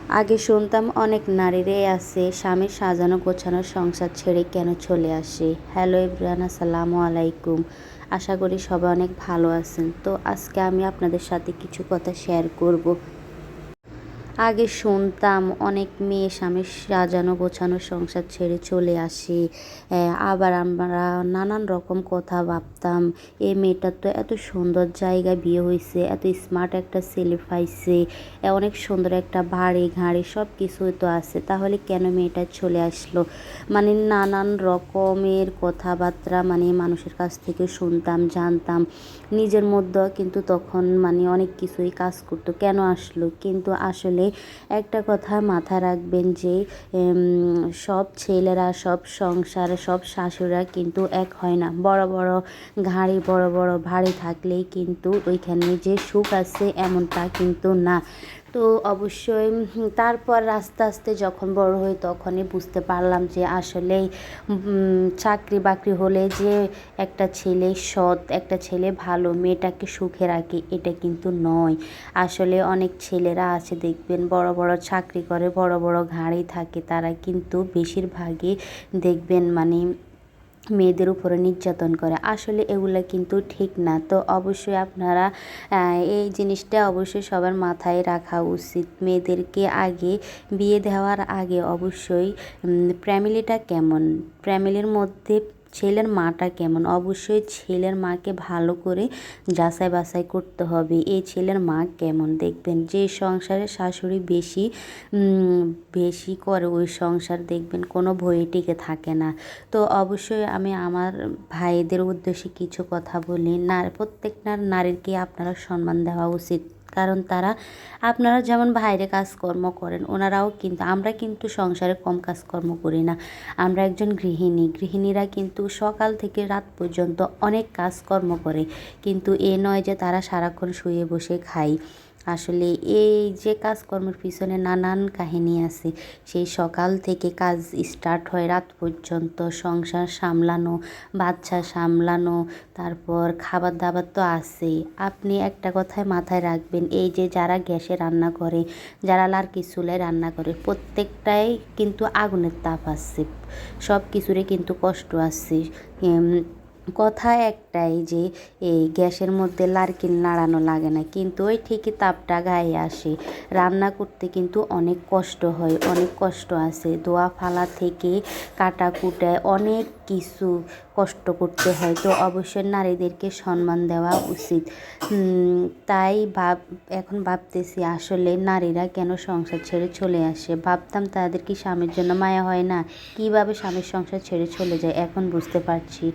আগে শুনতাম অনেক নারীরাই আছে স্বামীর সাজানো গোছানো সংসার ছেড়ে কেন চলে আসে। হ্যালো এভরিওয়ান, আসসালামু আলাইকুম। আশা করি সবাই অনেক ভালো আছেন। তো আজকে আমি আপনাদের সাথে কিছু কথা শেয়ার করব। আগে শুনতাম অনেক মেয়ে স্বামীর সাজানো গোছানো সংসার ছেড়ে চলে আসে। আবার আমরা নানান রকম কথা ভাবতাম, এই মেয়েটার তো এত সুন্দর জায়গায় বিয়ে হয়েছে, এত স্মার্ট একটা ছেলে পাইছে, অনেক সুন্দর একটা বাড়ি গাড়ি সব কিছুই তো আছে, তাহলে কেন মেয়েটা চলে আসলো। মানে নানান রকমের কথাবার্তা মানুষের কাছ থেকে শুনতাম, জানতাম। নিজের মধ্যে কিন্তু তখন অনেক কিছুই কাজ করতো, কেন আসলো। কিন্তু আসলে একটা কথা মাথায় রাখবেন যে সব ছেলেরা, সব সংসারে, সব শাশুড়া কিন্তু এক হয় না। বড় বড় ঘাড়ি, বড় বড় বাড়ি থাকলেই কিন্তু ওইখানে যে সুখ আছে এমনটা কিন্তু না। তো অবশ্যই তারপর আস্তে আস্তে যখন বড় হই তখনই বুঝতে পারলাম যে আসলেই চাকরি বাকরি হলে যে একটা ছেলে সৎ, একটা ছেলে ভালো মেয়েটাকে সুখে রাখে, এটা কিন্তু নয়। আসলে অনেক ছেলেরা আছে দেখবেন বড় বড় চাকরি করে, বড় বড় গাড়ি থাকে, তারা কিন্তু বেশিরভাগই দেখবেন মেয়েদের উপরে নির্যাতন করে। আসলে এগুলো কিন্তু ঠিক না। তো অবশ্যই আপনারা এই জিনিসটা অবশ্যই সবার মাথায় রাখা উচিত। মেয়েদেরকে আগে বিয়ে দেওয়ার আগে অবশ্যই ফ্যামিলিটা কেমন, ফ্যামিলির মধ্যে ছেলের মাটা কেমন, অবশ্যই ছেলের মাকে ভালো করে যাচাই বাছাই করতে হবে। এই ছেলের মা কেমন, দেখবেন যে সংসারে শাশুড়ি বেশি বেশি করে ওই সংসার দেখবেন কোনো ভয়ে টিকে থাকে না। তো অবশ্যই আমি আমার ভাইদের উদ্দেশ্যে কিছু কথা বলি। প্রত্যেকটা নারীরকে আপনারা সম্মান দেওয়া উচিত, কারণ তারা আপনারা যেমন বাইরে কাজকর্ম করেন, ওনারাও কিন্তু, আমরা কিন্তু সংসারে কম কাজকর্ম করি না। আমরা একজন গৃহিণীরা কিন্তু সকাল থেকে রাত পর্যন্ত অনেক কাজকর্ম করে, কিন্তু এ নয় যে তারা সারাক্ষণ শুয়ে বসে খায়। আসলে এই যে কাজকর্মের পিছনে নানান কাহিনী আছে। সেই সকাল থেকে কাজ স্টার্ট হয় রাত পর্যন্ত, সংসার সামলানো, বাচ্চা সামলানো, তারপর খাবার দাবার তো আছেই। আপনি একটা কথায় মাথায় রাখবেন, এই যে যারা গ্যাসে রান্না করে, যারা লার্কি চুলায় রান্না করে, প্রত্যেকটাই কিন্তু আগুনের তাপ আছে, সব কিছুরই কিন্তু কষ্ট আছে। কথা একটাই যে এই গ্যাসের মধ্যে লার্কি নাড়ানো লাগে না, কিন্তু ওই ঠিকই তাপটা গায়ে আসে। রান্না করতে কিন্তু অনেক কষ্ট হয়, অনেক কষ্ট আছে, ধোয়া ফালা থেকে কাটা কুটায় অনেক কিছু কষ্ট করতে হয়। তো অবশ্যই নারীদেরকে সম্মান দেওয়া উচিত। তাই এখন ভাবতেছি আসলে নারীরা কেন সংসার ছেড়ে চলে আসে। ভাবতাম তাদের কি স্বামীর জন্য মায়া হয় না, কিভাবে স্বামীর সংসার ছেড়ে চলে যায়, এখন বুঝতে পারছি।